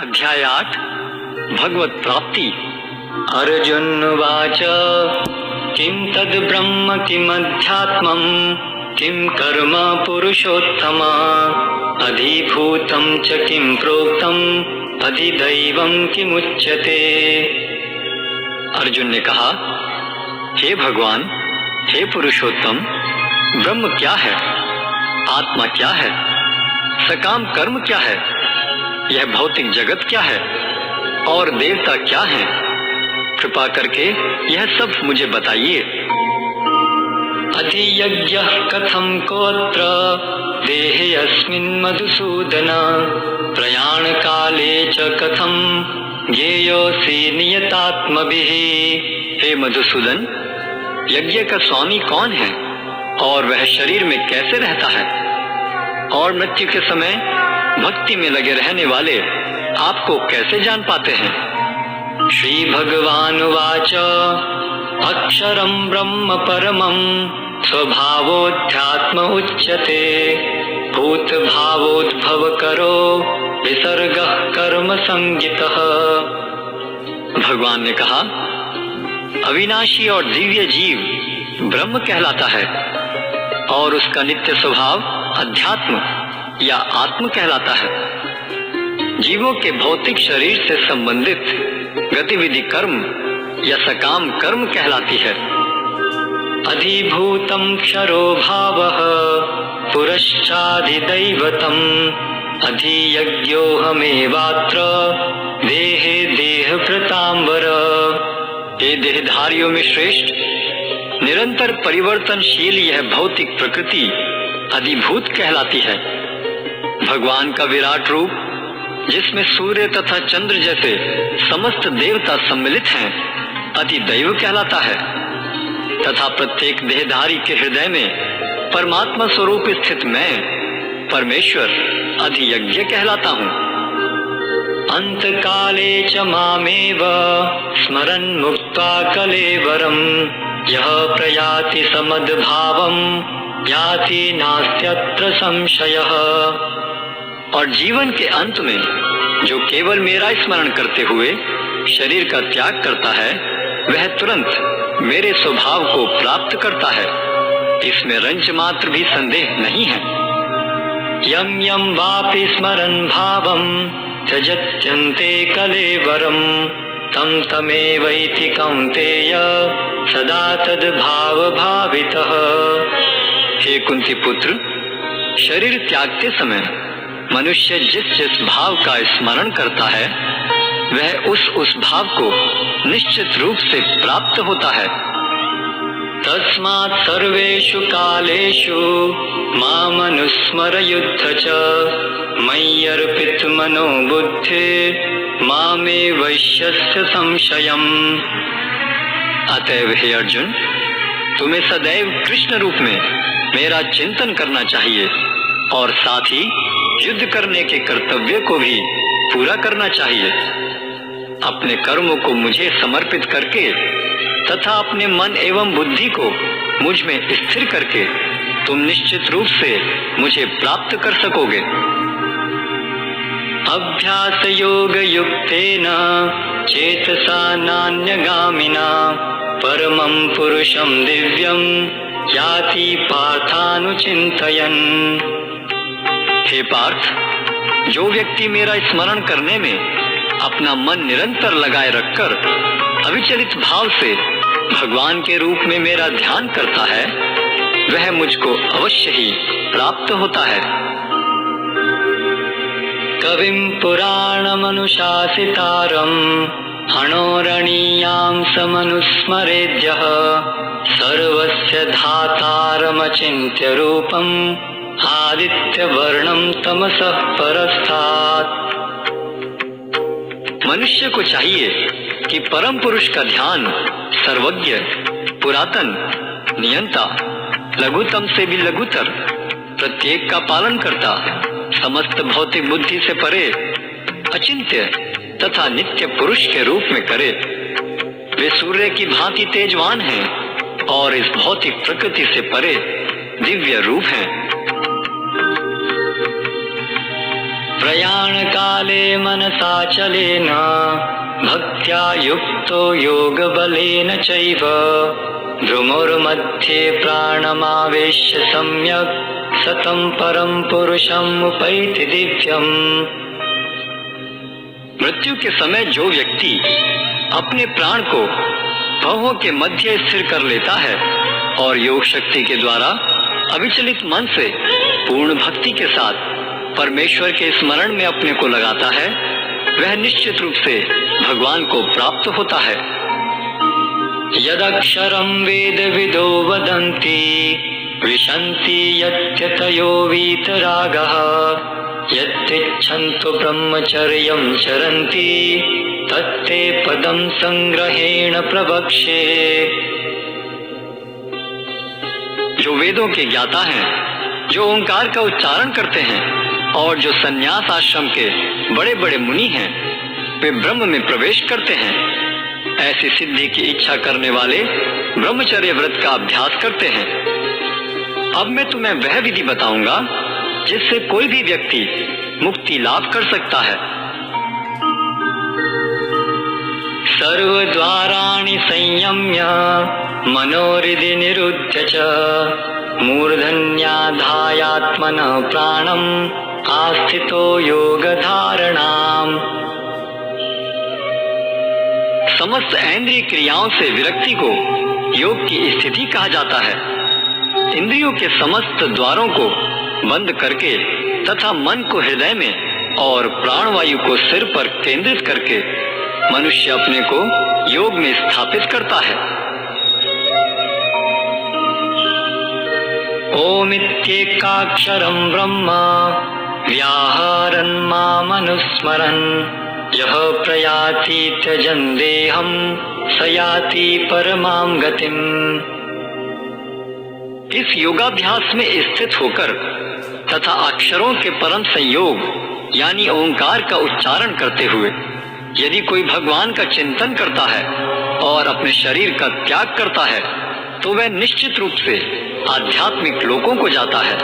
अध्याय 8 भगवत प्राप्ति। अर्जुन उवाच किं तद् ब्रह्म किमध्यात्मम् किं कर्म पुरुषोत्तम अधिभूतं च किं प्रोक्तम् अधिदैवं किमुच्यते। अर्जुन ने कहा, हे भगवान, हे पुरुषोत्तम, ब्रह्म क्या है, आत्मा क्या है, सकाम कर्म क्या है, यह भौतिक जगत क्या है और देवता क्या है, कृपा करके यह सब मुझे बताइए। अधियज्ञः कथं कोत्र देहेऽस्मिन् मधुसूदन प्रयाण काले च कथं ज्ञेयोऽसि नियतात्मभिः। हे मधुसूदन, यज्ञ का स्वामी कौन है और वह शरीर में कैसे रहता है, और मृत्यु के समय भक्ति में लगे रहने वाले आपको कैसे जान पाते हैं। श्री भगवान उवाच अक्षरं ब्रह्म परमं स्वभावोऽध्यात्म उच्यते भूत भावोद्भव करो विसर्गः कर्म संगितः। भगवान ने कहा, अविनाशी और दिव्य जीव ब्रह्म कहलाता है और उसका नित्य स्वभाव अध्यात्म या आत्म कहलाता है। जीवों के भौतिक शरीर से संबंधित गतिविधि कर्म या सकाम कर्म कहलाती है। अधिभूतं क्षरो भावः पुरश्चाधिदैवतम् अधियज्ञोऽहमेवात्र देहे देहभृतांबर। हे देहधारियों में श्रेष्ठ, निरंतर परिवर्तनशील यह भौतिक प्रकृति अधिभूत कहलाती है। भगवान का विराट रूप, जिसमें सूर्य तथा चंद्र जैसे समस्त देवता सम्मिलित हैं, अधिदैव कहलाता है तथा प्रत्येक देहधारी के हृदय में परमात्मा स्वरूप स्थित मैं परमेश्वर अधियज्ञ कहलाता हूँ। अंत काले च मामेव स्मरन् मुक्त्वा कलेवरम् यः प्रयाति समद्भावम् याति नास्त्यत्र संशयः। और जीवन के अंत में जो केवल मेरा स्मरण करते हुए शरीर का त्याग करता है, वह तुरंत मेरे स्वभाव को प्राप्त करता है, इसमें रंच मात्र भी संदेह नहीं है। यम यम वापि स्मरन् भावम् त्यजत्यन्ते कलेवरम् तं तमेवैति कौन्तेय सदा तद्भाव भावितः। हे कुंती पुत्र, शरीर त्यागते समय मनुष्य जिस भाव का स्मरण करता है, वह उस भाव को निश्चित रूप से प्राप्त होता है। तस्मात् सर्वेषु कालेषु मामनुस्मरयुध्य च मय्यर्पित मनो बुद्धि मामे वैश्यस्य संशयम्। अतएव हे अर्जुन, तुम्हें सदैव कृष्ण रूप में मेरा चिंतन करना चाहिए और साथ ही युद्ध करने के कर्तव्य को भी पूरा करना चाहिए। अपने कर्मों को मुझे समर्पित करके तथा अपने मन एवं बुद्धि को मुझ में स्थिर करके तुम निश्चित रूप से मुझे प्राप्त कर सकोगे। अभ्यास योग युक्तेन चेतसा नान्यगामिना परमं पुरुषं दिव्यं याति पार्थानुचिन्तयन्। हे पार्थ, जो व्यक्ति मेरा स्मरण करने में अपना मन निरंतर लगाए रखकर अविचलित भाव से भगवान के रूप में मेरा ध्यान करता है, वह मुझको अवश्य ही प्राप्त होता है। कविं पुराणमनुशासितारम् अणोरणीयां समनुस्मरेद्यः सर्वस्य धातारमचिन्त्य रूपम् आदित्यवर्णं तमसः परस्तात्। मनुष्य को चाहिए कि परम पुरुष का ध्यान सर्वज्ञ, पुरातन, नियंता, लघुतम से भी लघुतर, प्रत्येक का पालन करता, समस्त भौतिक बुद्धि से परे, अचिंत्य तथा नित्य पुरुष के रूप में करे। वे सूर्य की भांति तेजवान हैं और इस भौतिक प्रकृति से परे दिव्य रूप हैं। प्रयाण काले मनसा चलेन भक्त्या युक्तो योग बलेन चैव भ्रुमुर्मध्ये प्राणमावेश्य सम्यक् सतं परम पुरुषम् उपैति दिव्यम्। मृत्यु के समय जो व्यक्ति अपने प्राण को भवों के मध्य स्थिर कर लेता है और योग शक्ति के द्वारा अविचलित मन से पूर्ण भक्ति के साथ परमेश्वर के स्मरण में अपने को लगाता है, वह निश्चित रूप से भगवान को प्राप्त होता है। यदक्षरं वेद विदो वदन्ति विशन्ति यत्यतयो वीतरागः यत्तिच्छन्तो ब्रह्मचर्यं चरन्ति तत्ते पदं संग्रहेण प्रवक्ष्ये। जो वेदों के ज्ञाता हैं, जो ओंकार का उच्चारण करते हैं और जो संन्यास आश्रम के बड़े बड़े मुनि हैं, वे ब्रह्म में प्रवेश करते हैं। ऐसी सिद्धि की इच्छा करने वाले ब्रह्मचर्य व्रत का अभ्यास करते हैं। अब मैं तुम्हें वह विधि बताऊंगा जिससे कोई भी व्यक्ति मुक्ति लाभ कर सकता है। सर्वद्वाराणि संयम्य मनोहृदि निरुध्य च मूर्धन्याधायात्मनः प्राणम् आस्थितो योगधारणाम्। समस्त इंद्रिय क्रियाओं से विरक्ति को योग की स्थिति कहा जाता है। इंद्रियों के समस्त द्वारों को बंद करके तथा मन को हृदय में और प्राणवायु को सिर पर केंद्रित करके मनुष्य अपने को योग में स्थापित करता है। ओमित्येकाक्षरं ब्रह्म व्याहरन् मामनुस्मरन् यः प्रयाति त्यजन् देहं स याति परमां गतिम्। इस योगाभ्यास में स्थित होकर तथा अक्षरों के परम संयोग यानी ओंकार का उच्चारण करते हुए यदि कोई भगवान का चिंतन करता है और अपने शरीर का त्याग करता है तो वह निश्चित रूप से आध्यात्मिक लोकों को जाता है।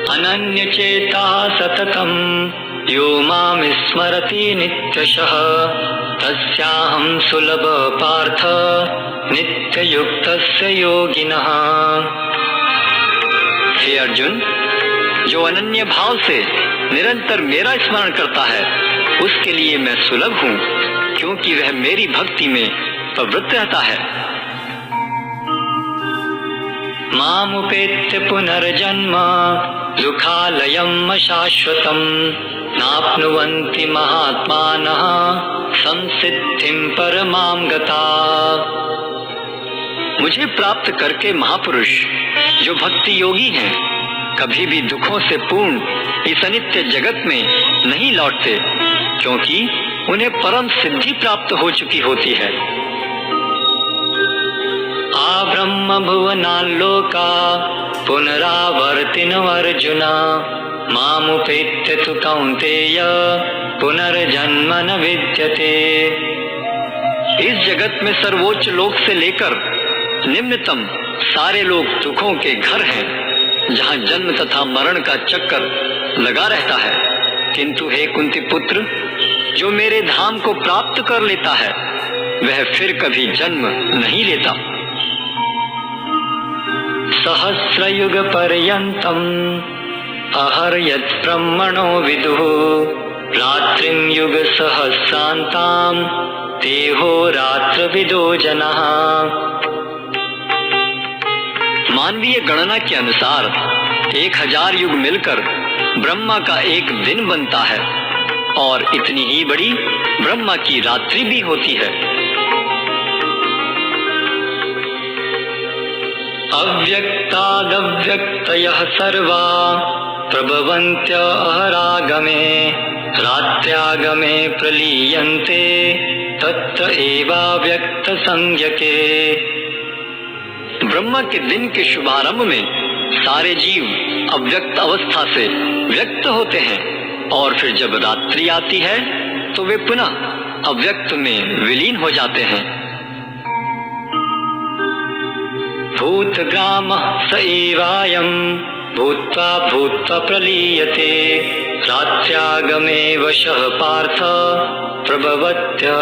अनन्य चेता सततम यो माम स्मरति नित्यशः तस्याहं सुलभ पार्थ नित्ययुक्तस्य योगिनः। हे अर्जुन, जो अनन्य भाव से निरंतर मेरा स्मरण करता है उसके लिए मैं सुलभ हूँ, क्योंकि वह मेरी भक्ति में प्रवृत्त रहता है। मामुपेत्य पुनर्जन्म दुःखालयम् शाश्वतम् नाप्नुवन्ति महात्मानः संसिद्धिं परमां गता। मुझे प्राप्त करके महापुरुष जो भक्ति योगी हैं कभी भी दुखों से पूर्ण इस अनित्य जगत में नहीं लौटते, क्योंकि उन्हें परम सिद्धि प्राप्त हो चुकी होती है। आ ब्रह्म भुवनाल्लोका पुनरावर्तिनो अर्जुन मामुपेत्य तु कौन्तेय पुनर्जन्म न विद्यते। इस जगत में सर्वोच्च लोक से लेकर निम्नतम सारे लोग दुखों के घर हैं, जहाँ जन्म तथा मरण का चक्कर लगा रहता है। किंतु हे कुंती पुत्र, जो मेरे धाम को प्राप्त कर लेता है वह फिर कभी जन्म नहीं लेता। सहस्रयुग पर्यन्तम् अहर्यत् ब्रह्मणो विदुः रात्रिं युग सहस्रान्ताम् देहो रात्रविदो जनः। मानवीय गणना के अनुसार 1000 युग मिलकर ब्रह्मा का एक दिन बनता है और इतनी ही बड़ी ब्रह्मा की रात्रि भी होती है। अव्यक्तादव्यक्तयः सर्वा प्रभवन्त्य अहरागमे रात्र्यागमे प्रलीयन्ते तत्र एवाव्यक्त संज्ञके। ब्रह्मा के दिन के शुभारंभ में सारे जीव अव्यक्त अवस्था से व्यक्त होते हैं और फिर जब रात्रि आती है तो वे पुनः अव्यक्त में विलीन हो जाते हैं। भूतग्रामः स एवायम् भूत्वा भूत्वा प्रलीयते रात्र्यागमे वशः पार्थ प्रभवत्यहरागमे।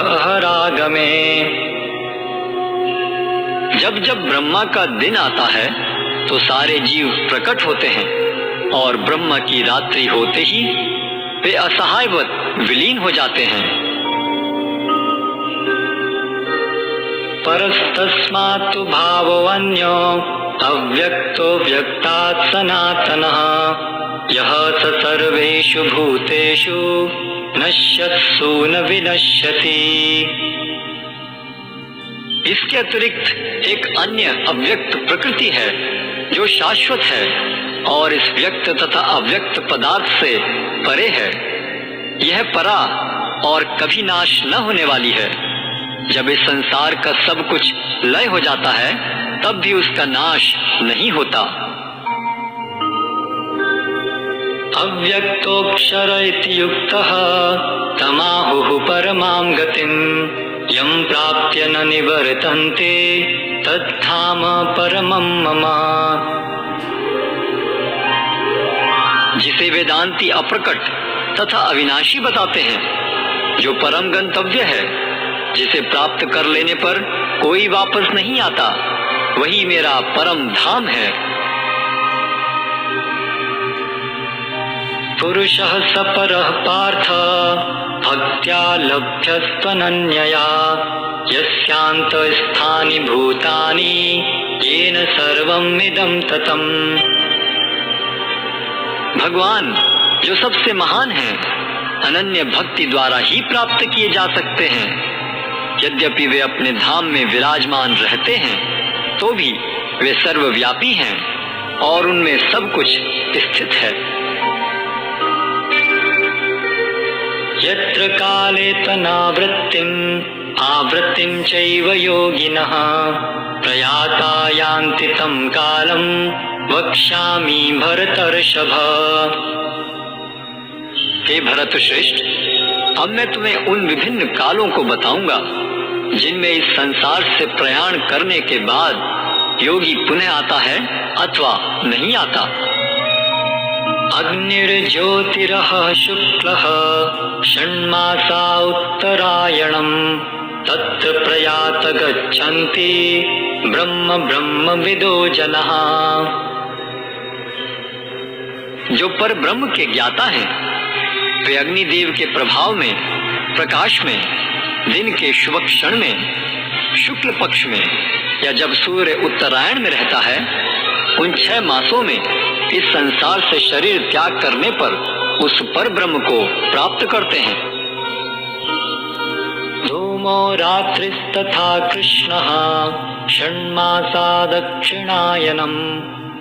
जब जब ब्रह्मा का दिन आता है तो सारे जीव प्रकट होते हैं और ब्रह्मा की रात्रि होते ही वे असहायवत विलीन हो जाते हैं। परस्तस्मात् भावोऽन्यो अव्यक्तो व्यक्तात् सनातनः यः स सर्वेषु भूतेषु नश्यत्सु न विनश्यति। इसके अतिरिक्त एक अन्य अव्यक्त प्रकृति है जो शाश्वत है और इस व्यक्त तथा अव्यक्त पदार्थ से परे है। यह परा और कभी नाश न होने वाली है। जब इस संसार का सब कुछ लय हो जाता है तब भी उसका नाश नहीं होता। अव्यक्तोऽक्षर इति युक्तः तमाहुः परमां गतिं यं प्राप्य न निवर्तन्ते तद्धाम परमं मम। जिसे वेदांती अप्रकट तथा अविनाशी बताते हैं, जो परम गंतव्य है, जिसे प्राप्त कर लेने पर कोई वापस नहीं आता, वही मेरा परम धाम है। पुरुषः सपरः पार्थ भक्त्या लभ्यस्त्वनन्यया यस्यान्तस्थानि भूतानि येन सर्वम् इदं ततम्। भगवान जो सबसे महान है, अनन्य भक्ति द्वारा ही प्राप्त किए जा सकते हैं। यद्यपि वे अपने धाम में विराजमान रहते हैं तो भी वे सर्वव्यापी हैं और उनमें सब कुछ स्थित है। यत्र काले तनावृत्तिम् आवृत्तिं चैव योगिनः प्रयाता यान्ति तं कालं वक्ष्यामि भरतर्षभ। हे भरत श्रेष्ठ, अब मैं तुम्हें उन विभिन्न कालों को बताऊंगा जिनमें इस संसार से प्रयाण करने के बाद योगी पुनः आता है अथवा नहीं आता। अग्निर्ज्योतिरः शुक्लः षण्मासा उत्तरायणम् तत्र प्रयात गच्छन्ति ब्रह्म ब्रह्मविदो जनः। जो पर ब्रह्म के ज्ञाता हैं, वे अग्निदेव के प्रभाव में, प्रकाश में, दिन के शुभ क्षण में, शुक्ल पक्ष में या जब सूर्य उत्तरायण में रहता है, उन 6 मासों में इस संसार से शरीर त्याग करने पर उस पर ब्रह्म को प्राप्त करते हैं। धूमो रात्रिस्तथा कृष्णः षण्मासा दक्षिणायनम्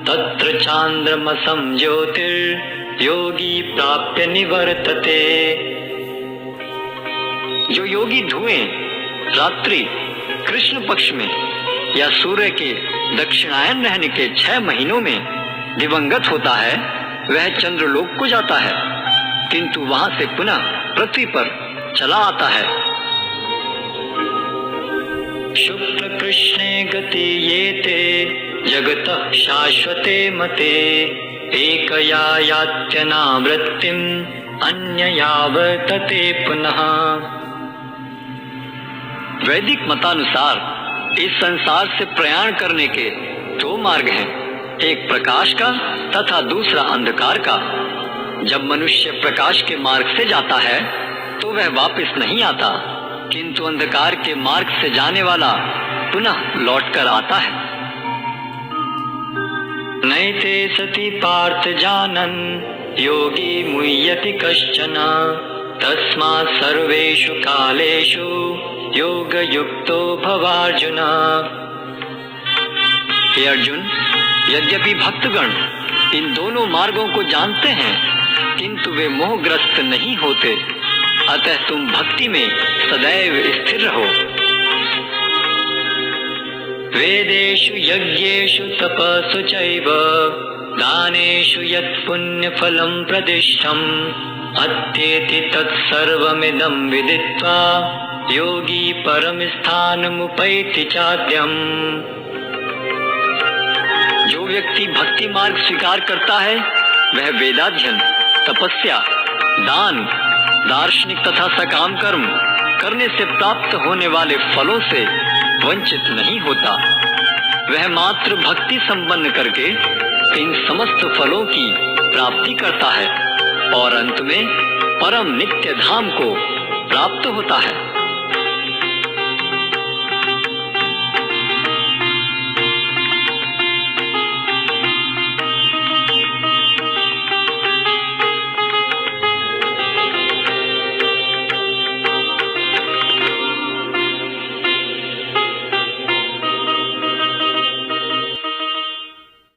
तत्र चांद्रमसं ज्योतिर्योगी प्राप्य निवर्तते। जो योगी धुएं रात्रि कृष्ण पक्ष में या सूर्य के दक्षिणायन रहने के 6 महीनों में दिवंगत होता है, वह चंद्रलोक को जाता है, किंतु वहां से पुनः पृथ्वी पर चला आता है। शुक्ल कृष्णे गति येते जगतः शाश्वते मते एकया यात्यनावृत्तिम् अन्यया वर्तते पुनः। वैदिक मतानुसार इस संसार से प्रयाण करने के 2 मार्ग हैं, एक प्रकाश का तथा दूसरा अंधकार का। जब मनुष्य प्रकाश के मार्ग से जाता है तो वह वापस नहीं आता, किंतु अंधकार के मार्ग से जाने वाला पुनः लौटकर आता है। नैते सति पार्थ जानन् योगी मुह्यति कश्चन तस्मात् सर्वेषु कालेषु योग युक्तो भवार्जुन। हे अर्जुन, यद्यपि भक्तगण इन दोनों मार्गों को जानते हैं, किंतु वे मोहग्रस्त नहीं होते, अतः तुम भक्ति में सदैव स्थिर रहो। वेदेषु यज्ञेषु तपस्सु चैव दानेषु यत् पुण्यफलं प्रदिष्टम् अत्येति तत्सर्वमिदं विदित्वा योगी परमस्थानमुपैति चाद्यम्। जो व्यक्ति भक्ति मार्ग स्वीकार करता है वह वेदाध्ययन, तपस्या, दान, दार्शनिक तथा सकाम कर्म करने से प्राप्त होने वाले फलों से वंचित नहीं होता। वह मात्र भक्ति संपन्न करके इन समस्त फलों की प्राप्ति करता है और अंत में परम नित्य धाम को प्राप्त होता है।